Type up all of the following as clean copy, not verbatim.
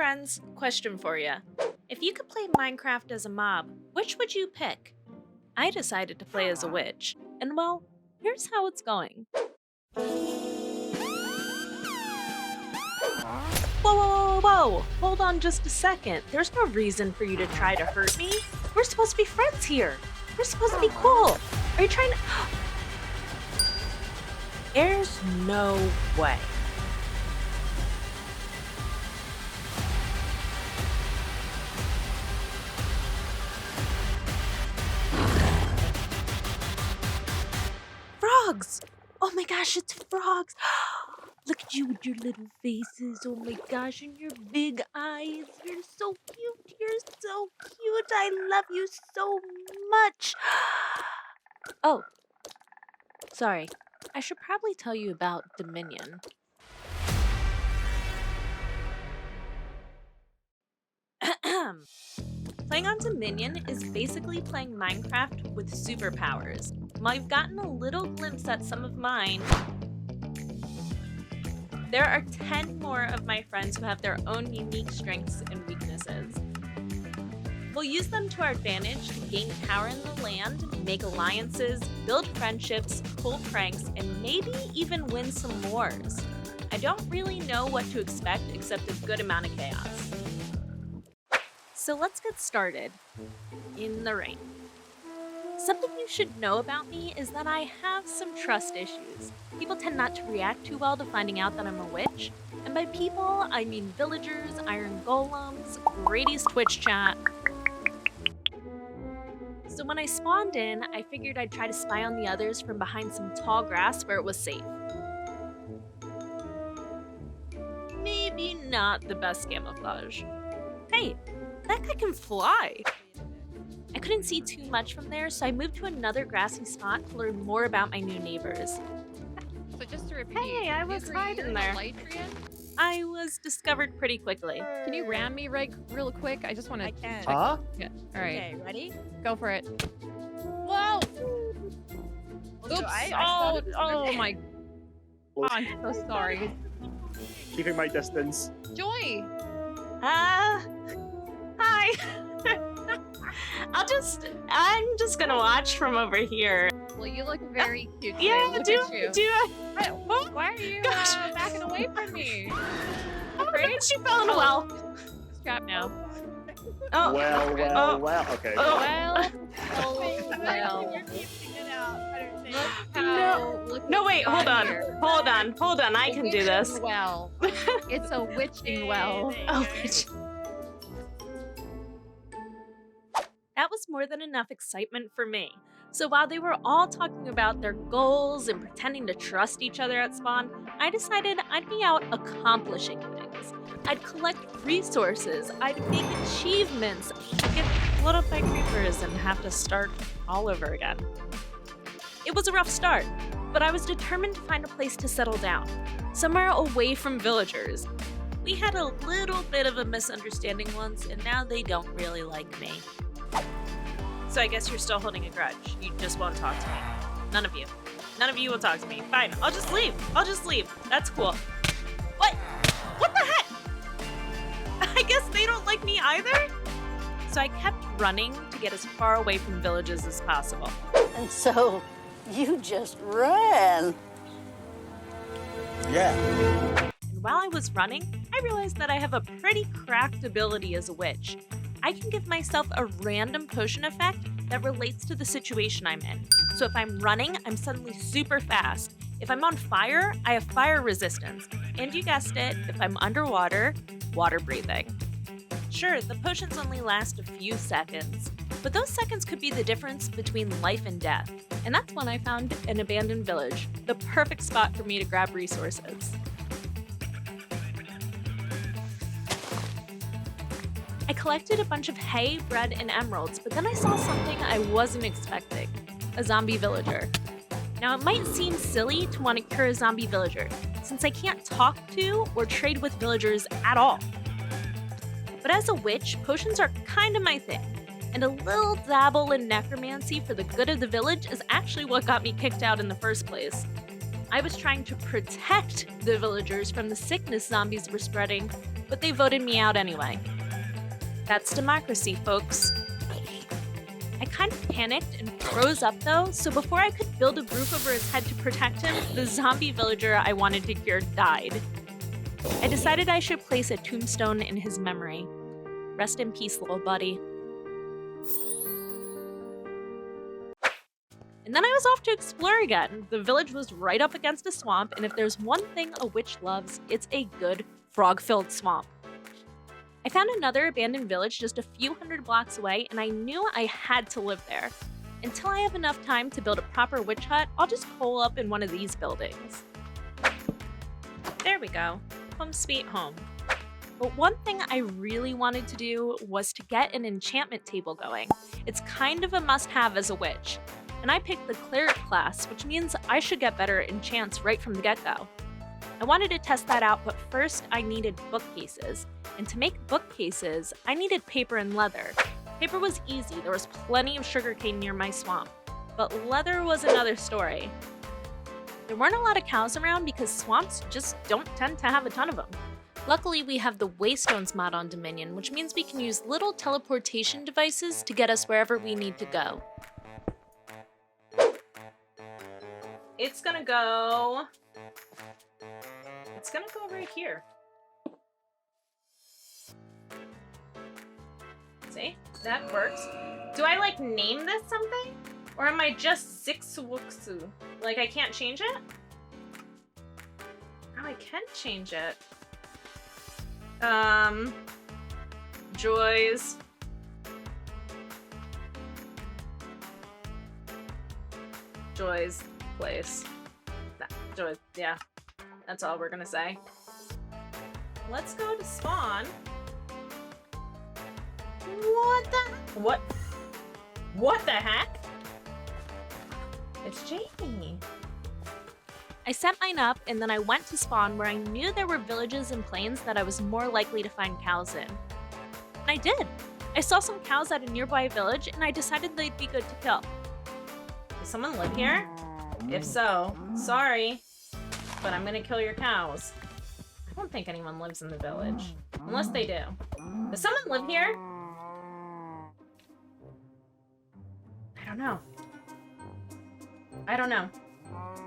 friends, question for you. If you could play Minecraft as a mob, which would you pick? I decided to play as a witch, and well, here's how it's going. Whoa, whoa, whoa, whoa! Hold on just a second. There's no reason for you to try to hurt me. We're supposed to be friends here. We're supposed to be cool. Are you trying to... There's no way. Frogs! Oh my gosh, it's frogs! Look at you with your little faces. Oh my gosh, and your big eyes. You're so cute. You're so cute. I love you so much. Oh, sorry. I should probably tell you about Dominion. Playing on Dominion is basically playing Minecraft with superpowers. While I've gotten a little glimpse at some of mine, there are 10 more of my friends who have their own unique strengths and weaknesses. We'll use them to our advantage to gain power in the land, make alliances, build friendships, pull pranks, and maybe even win some wars. I don't really know what to expect except a good amount of chaos. So let's get started. In the rain. Something you should know about me is that I have some trust issues. People tend not to react too well to finding out that I'm a witch. And by people, I mean villagers, iron golems, Brady's Twitch chat. So when I spawned in, I figured I'd try to spy on the others from behind some tall grass where it was safe. Maybe not the best camouflage. Hey, that guy can fly! I couldn't see too much from there, so I moved to another grassy spot to learn more about my new neighbors. So just to repeat, Hey, I was hiding there. I was discovered pretty quickly. Can you ram me real quick? I just want to. I can. Huh? Yeah. All right. Okay, ready? Go for it. Whoa! Also, Oops! I Oh my! Oh, I'm so sorry. Keeping my distance. Joy. Hi. I'm just gonna watch from over here. Well, you look very cute today. Yeah, look do at you. Why are you Gosh. backing away from me? Afraid? She fell in a well. Strap now. Oh. Well. Okay. Well. You're keeping it out. No, wait, hold on. I can do this. Well, it's a witching well. Oh, that was more than enough excitement for me. So while they were all talking about their goals and pretending to trust each other at spawn, I decided I'd be out accomplishing things. I'd collect resources, I'd make achievements, I'd get blown up by creepers and have to start all over again. It was a rough start, but I was determined to find a place to settle down, somewhere away from villagers. We had a little bit of a misunderstanding once, and now they don't really like me. So I guess you're still holding a grudge. You just won't talk to me. None of you will talk to me. Fine, I'll just leave. That's cool. What? What the heck? I guess they don't like me either? So I kept running to get as far away from villages as possible. And so you just ran. Yeah. And while I was running, I realized that I have a pretty cracked ability as a witch. I can give myself a random potion effect that relates to the situation I'm in. So if I'm running, I'm suddenly super fast. If I'm on fire, I have fire resistance. And you guessed it, if I'm underwater, water breathing. Sure, the potions only last a few seconds, but those seconds could be the difference between life and death. And that's when I found an abandoned village, the perfect spot for me to grab resources. I collected a bunch of hay, bread, and emeralds, but then I saw something I wasn't expecting. A zombie villager. Now, it might seem silly to want to cure a zombie villager, since I can't talk to or trade with villagers at all. But as a witch, potions are kind of my thing, and a little dabble in necromancy for the good of the village is actually what got me kicked out in the first place. I was trying to protect the villagers from the sickness zombies were spreading, but they voted me out anyway. That's democracy, folks. I kind of panicked and froze up though, so before I could build a roof over his head to protect him, the zombie villager I wanted to cure died. I decided I should place a tombstone in his memory. Rest in peace, little buddy. And then I was off to explore again. The village was right up against a swamp, and if there's one thing a witch loves, it's a good frog-filled swamp. I found another abandoned village just a few hundred blocks away, and I knew I had to live there. Until I have enough time to build a proper witch hut, I'll just hole up in one of these buildings. There we go. Home sweet home. But one thing I really wanted to do was to get an enchantment table going. It's kind of a must-have as a witch. And I picked the cleric class, which means I should get better at enchants right from the get-go. I wanted to test that out, but first I needed bookcases. And to make bookcases, I needed paper and leather. Paper was easy, there was plenty of sugarcane near my swamp. But leather was another story. There weren't a lot of cows around because swamps just don't tend to have a ton of them. Luckily, we have the Waystones mod on Dominion, which means we can use little teleportation devices to get us wherever we need to go. It's gonna go right here. See? That works. Do I, like, name this something? Or am I just Sixwuxu? Like, I can't change it? Oh, I can change it. Joy's. Joy's place. Joy's, yeah. That's all we're gonna say. Let's go to spawn. What the heck? It's Jamie. I set mine up and then I went to spawn where I knew there were villages and plains that I was more likely to find cows in. And I did. I saw some cows at a nearby village and I decided they'd be good to kill. Does someone live here? If so, sorry, but I'm gonna kill your cows. I don't think anyone lives in the village. Unless they do. Does someone live here? I don't know.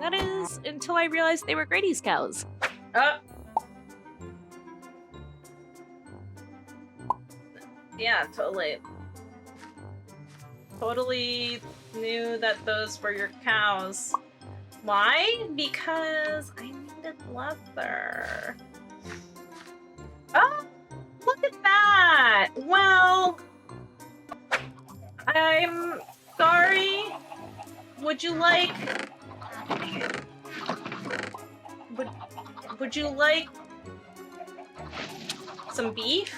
That is until I realized they were Grady's cows. Yeah, totally. Totally knew that those were your cows. Why? Because I needed leather. Oh, look at that! Well, I'm sorry. Would you like... Would you like some beef?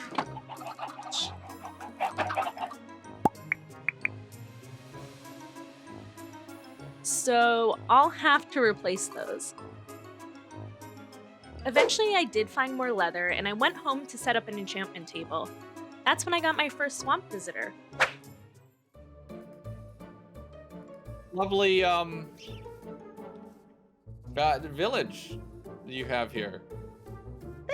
So I'll have to replace those. Eventually I did find more leather and I went home to set up an enchantment table. That's when I got my first swamp visitor. Lovely, village you have here.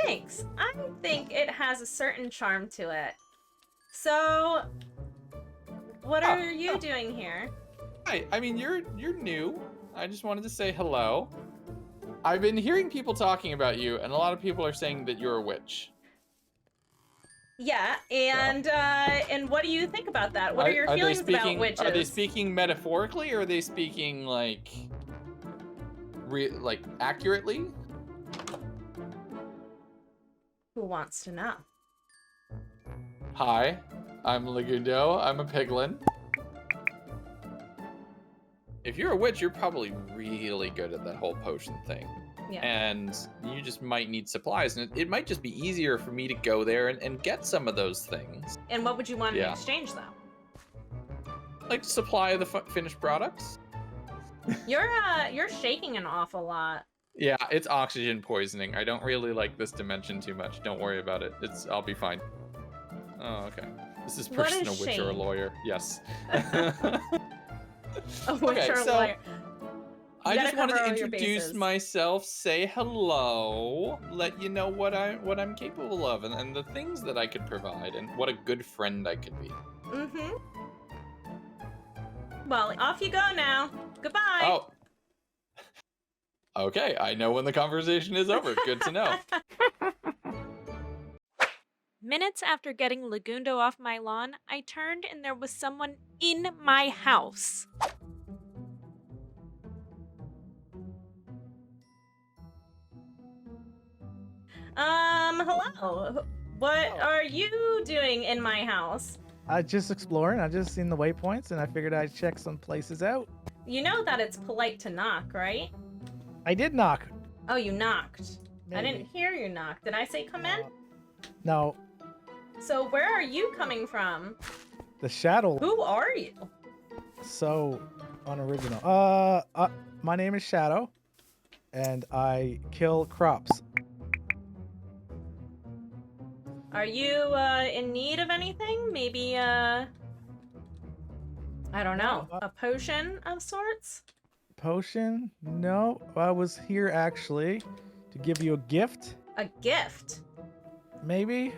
Thanks. I think it has a certain charm to it. So, what are you doing here? Hi, I mean, you're new. I just wanted to say hello. I've been hearing people talking about you, and a lot of people are saying that you're a witch. Yeah, and what do you think about that? What are your feelings about witches? Are they speaking metaphorically, or are they speaking like accurately? Who wants to know? Hi, I'm Lagundo. I'm a piglin. If you're a witch, you're probably really good at that whole potion thing. Yeah. And you just might need supplies, and it might just be easier for me to go there and get some of those things. And what would you want in exchange, though? Like supply of the finished products. You're shaking an awful lot. Yeah, it's oxygen poisoning. I don't really like this dimension too much. Don't worry about it. I'll be fine. Oh, okay. This is person a witch or a lawyer. Yes. A witch or a lawyer. I gotta just wanted cover to all your introduce bases. myself, say hello, let you know what I'm capable of, and the things that I could provide, and what a good friend I could be. Mm-hmm. Well, off you go now. Goodbye. Oh. Okay, I know when the conversation is over. Good to know. Minutes after getting Lagundo off my lawn, I turned and there was someone in my house. Hello. What are you doing in my house? I just exploring. I just seen the waypoints, and I figured I'd check some places out. You know that it's polite to knock, right? I did knock. Oh, you knocked. I Maybe. didn't hear you knock. Did I say come in? No, So where are you coming from? the shadow. Who are you? So unoriginal. My name is Shadow, and I kill crops. Are you in need of anything? Maybe I don't know, a potion of sorts? Potion? No, I was here actually to give you a gift. A gift. Maybe.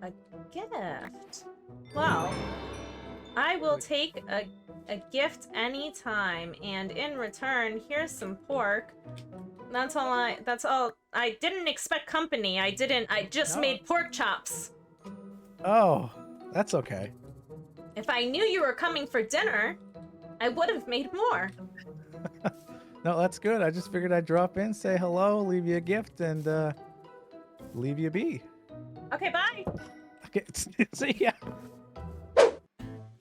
A gift. Well, I will take a gift anytime, and in return, here's some pork. That's all. I didn't expect company. I just No. made pork chops. Oh, that's okay. If I knew you were coming for dinner, I would have made more. No, that's good. I just figured I'd drop in, say hello, leave you a gift, and leave you be. Okay, bye. Okay, see ya.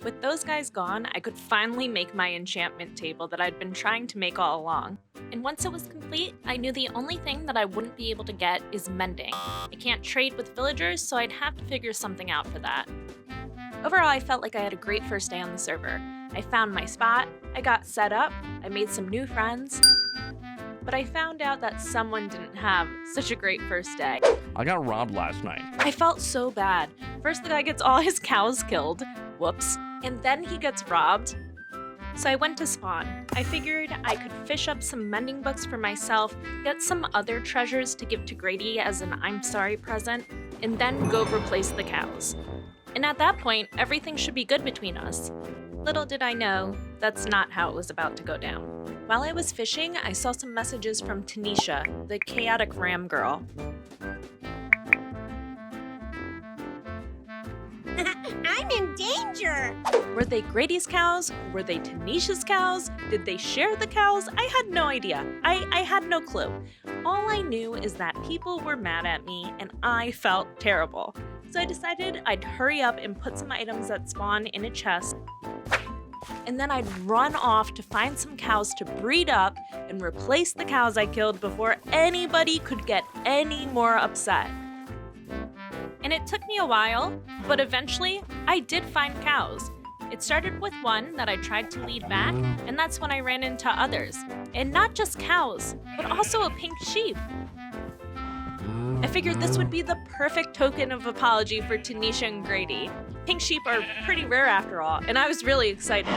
With those guys gone, I could finally make my enchantment table that I'd been trying to make all along. And once it was complete, I knew the only thing that I wouldn't be able to get is mending. I can't trade with villagers, so I'd have to figure something out for that. Overall, I felt like I had a great first day on the server. I found my spot, I got set up, I made some new friends, but I found out that someone didn't have such a great first day. I got robbed last night. I felt so bad. First, the guy gets all his cows killed. Whoops. And then he gets robbed. So I went to spawn. I figured I could fish up some mending books for myself, get some other treasures to give to Grady as an I'm sorry present, and then go replace the cows. And at that point, everything should be good between us. Little did I know, that's not how it was about to go down. While I was fishing, I saw some messages from Tanisha, the chaotic ram girl. I'm in danger. Were they Grady's cows? Were they Tanisha's cows? Did they share the cows? I had no idea. I had no clue. All I knew is that people were mad at me and I felt terrible. So I decided I'd hurry up and put some items that spawn in a chest. And then I'd run off to find some cows to breed up and replace the cows I killed before anybody could get any more upset. And it took me a while, but eventually I did find cows. It started with one that I tried to lead back, and that's when I ran into others. And not just cows, but also a pink sheep. I figured this would be the perfect token of apology for Tanisha and Grady. Pink sheep are pretty rare after all, and I was really excited.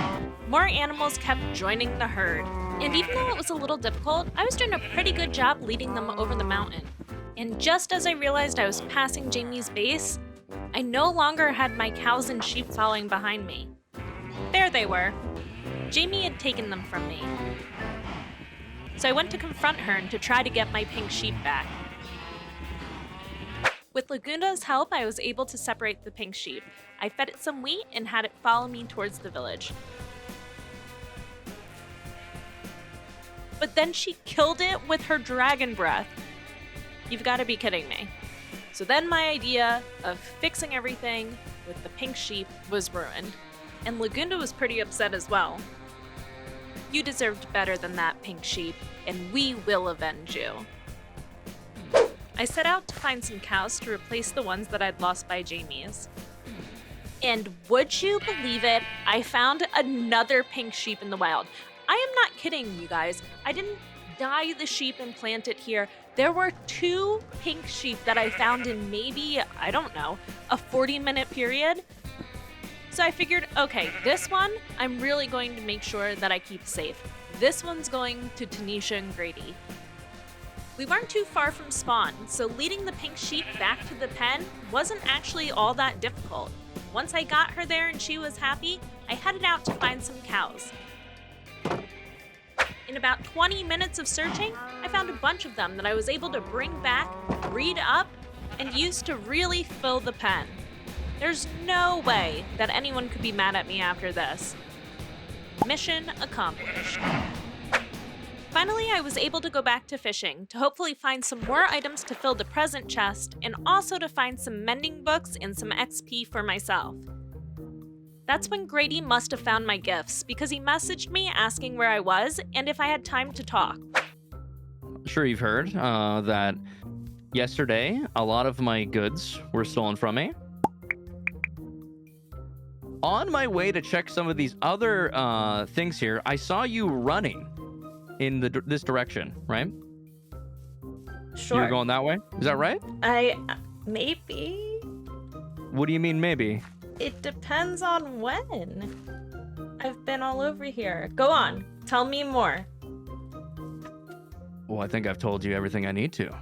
More animals kept joining the herd. And even though it was a little difficult, I was doing a pretty good job leading them over the mountain. And just as I realized I was passing Jamie's base, I no longer had my cows and sheep following behind me. There they were. Jamie had taken them from me. So I went to confront her and to try to get my pink sheep back. With Lagunda's help, I was able to separate the pink sheep. I fed it some wheat and had it follow me towards the village. But then she killed it with her dragon breath. You've got to be kidding me. So then my idea of fixing everything with the pink sheep was ruined. And Lagunda was pretty upset as well. You deserved better than that, pink sheep, and we will avenge you. I set out to find some cows to replace the ones that I'd lost by Jamie's. And would you believe it, I found another pink sheep in the wild. I am not kidding, you guys. I didn't dye the sheep and plant it here. There were 2 pink sheep that I found in maybe, I don't know, a 40-minute period. So I figured, okay, this one, I'm really going to make sure that I keep safe. This one's going to Tanisha and Grady. We weren't too far from spawn, so leading the pink sheep back to the pen wasn't actually all that difficult. Once I got her there and she was happy, I headed out to find some cows. In about 20 minutes of searching, I found a bunch of them that I was able to bring back, breed up, and use to really fill the pen. There's no way that anyone could be mad at me after this. Mission accomplished. Finally, I was able to go back to fishing to hopefully find some more items to fill the present chest and also to find some mending books and some XP for myself. That's when Grady must have found my gifts because he messaged me asking where I was and if I had time to talk. I'm sure you've heard that yesterday a lot of my goods were stolen from me. On my way to check some of these other things here, I saw you running in this direction, right? Sure. You were going that way? Is that right? Maybe. What do you mean maybe? It depends on when. I've been all over here. Go on. Tell me more. Well, I think I've told you everything I need to.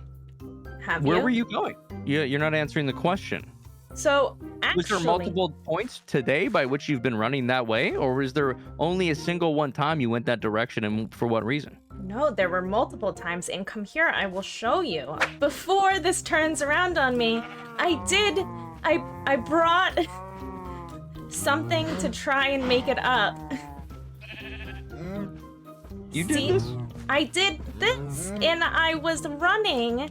Have you? Where were you going? You're not answering the question. So, actually... Was there multiple points today by which you've been running that way? Or was there only a single one time you went that direction, and for what reason? No, there were multiple times, and come here, I will show you. Before this turns around on me, I brought something to try and make it up. You did See? this? I did this, and I was running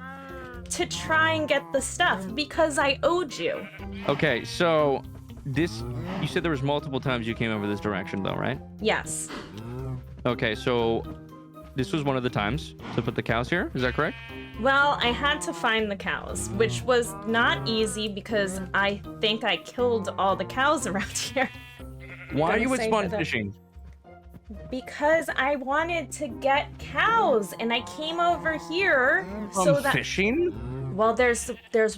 to try and get the stuff because I owed you. Okay, so you said there was multiple times you came over this direction though, right? Yes. Okay, so this was one of the times to put the cows here, is that correct? Well, I had to find the cows, which was not easy because I think I killed all the cows around here. Why are Gotta you at say spawn for the- fishing? Because I wanted to get cows, and I came over here so that... Fishing? Well, there's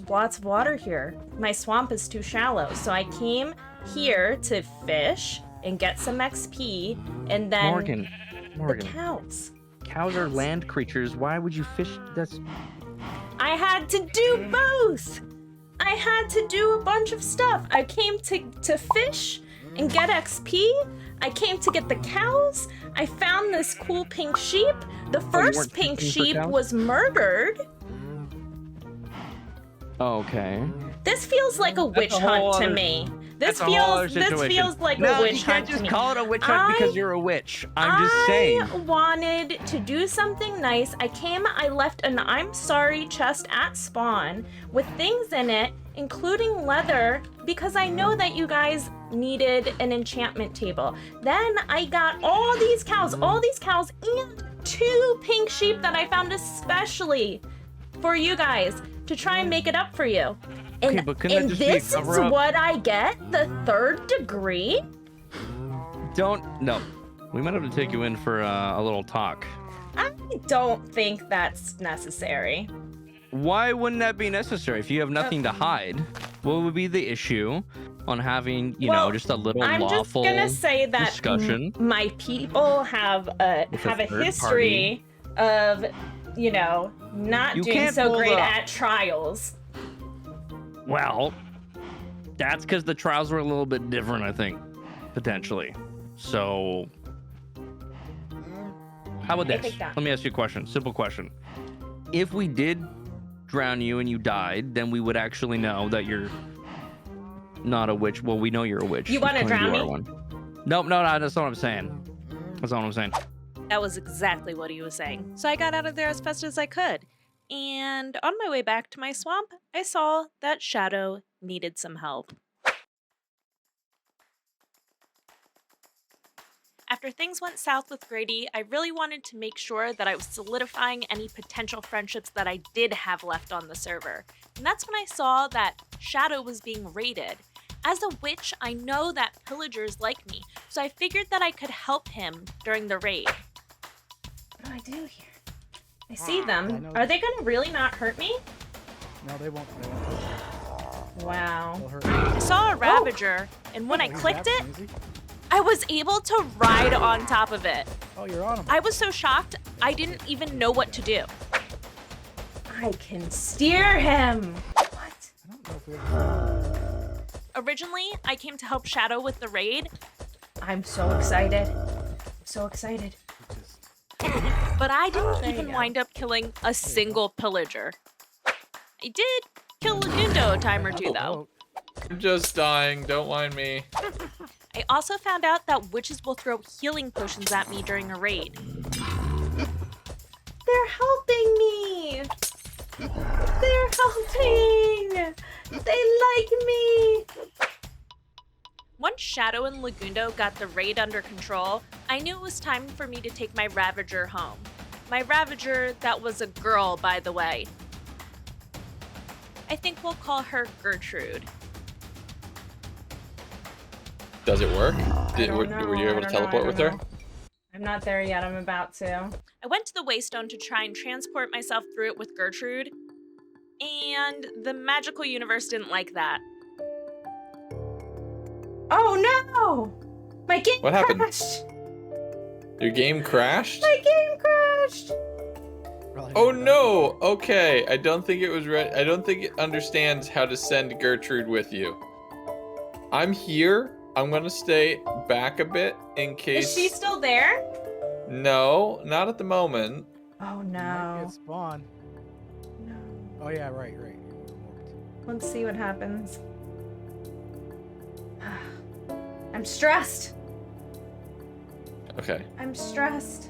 lots of water here. My swamp is too shallow, so I came here to fish and get some XP, and then Morgan, the cows. cows are land creatures. Why would you fish? I had to do both. I had to do a bunch of stuff. I came to fish and get XP. I came to get the cows. I found this cool pink sheep. The first weren't pink fishing for sheep cows? was murdered. Okay. This feels like a witch hunt to me. This feels like a witch you can't hunt to just me. call it a witch hunt because you're a witch. I'm just saying. I wanted to do something nice. I left an I'm sorry chest at spawn with things in it, including leather, because I know that you guys needed an enchantment table. Then I got all these cows, and 2 pink sheep that I found especially for you guys to try and make it up for you. Okay, but couldn't that just be a this is cover-up? what I get? The 3rd degree? No. We might have to take you in for a little talk. I don't think that's necessary. Why wouldn't that be necessary? If you have nothing to hide, what would be the issue on having, just a little I'm lawful just gonna say that discussion? My people have a With a third history of, not You doing can't so pull great the- at trials. Well, that's because the trials were a little bit different, I think, potentially. So, how about I this? think that- Let me ask you a question. Simple question. If we did drown you and you died, then we would actually know that you're not a witch. Well, we know you're a witch. You wanna Just claim drown you me? are one. No, that's not what I'm saying. That's not what I'm saying. That was exactly what he was saying. So I got out of there as fast as I could. And on my way back to my swamp, I saw that Shadow needed some help. After things went south with Grady, I really wanted to make sure that I was solidifying any potential friendships that I did have left on the server. And that's when I saw that Shadow was being raided. As a witch, I know that pillagers like me, so I figured that I could help him during the raid. What do I do here? I see them. Are they gonna really not hurt me? No, they won't. Wow. They'll hurt. I saw a Ravager, and when I Oh, he's clicked it, that easy. I was able to ride on top of it. Oh, you're on him. I was so shocked, I didn't even know what to do. I can steer him. What? I don't know if we ever... Originally, I came to help Shadow with the raid, I'm so excited. So excited. but I didn't There you even go. wind up killing a single pillager. I did kill Lagundo a time or two, though. I'm just dying. Don't mind me. I also found out that witches will throw healing potions at me during a raid. They're helping me. They're helping. They like me. Once Shadow and Lagundo got the raid under control, I knew it was time for me to take my Ravager home. My Ravager that was a girl, by the way. I think we'll call her Gertrude. Does it work? don't know, Were you I able to don't know, I teleport with don't her? know. I'm not there yet. I'm about to. I went to the Waystone to try and transport myself through it with Gertrude, and the magical universe didn't like that. Oh no! My game What happened? crashed. Your game crashed? My game crashed. Probably Oh not. no! Okay, I don't think it was ready. I don't think it understands how to send Gertrude with you. I'm here. I'm gonna stay back a bit in case. Is she still there? No, not at the moment. Oh You might be no. at spawn. No. Oh yeah, right. Let's see what happens. I'm stressed. Okay. I'm stressed.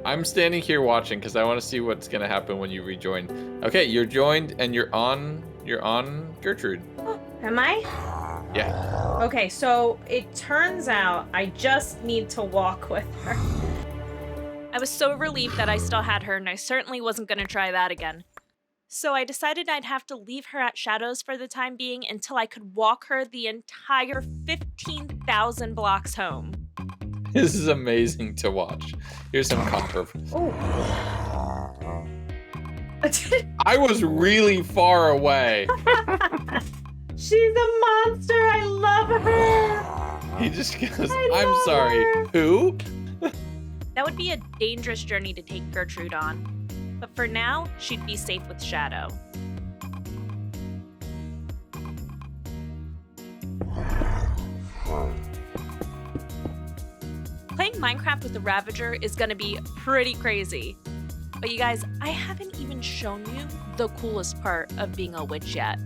I'm standing here watching because I want to see what's gonna happen when you rejoin. Okay, you're joined and you're on Gertrude. Am I? Yeah. Okay, so it turns out I just need to walk with her. I was so relieved that I still had her, and I certainly wasn't going to try that again. So I decided I'd have to leave her at Shadows for the time being until I could walk her the entire 15,000 blocks home. This is amazing to watch. Here's some copper. Oh. I was really far away. She's a monster. I love her. He just goes, I I'm love sorry. her. Who? That would be a dangerous journey to take Gertrude on. But for now, she'd be safe with Shadow. Playing Minecraft with the Ravager is gonna be pretty crazy. But you guys, I haven't even shown you the coolest part of being a witch yet.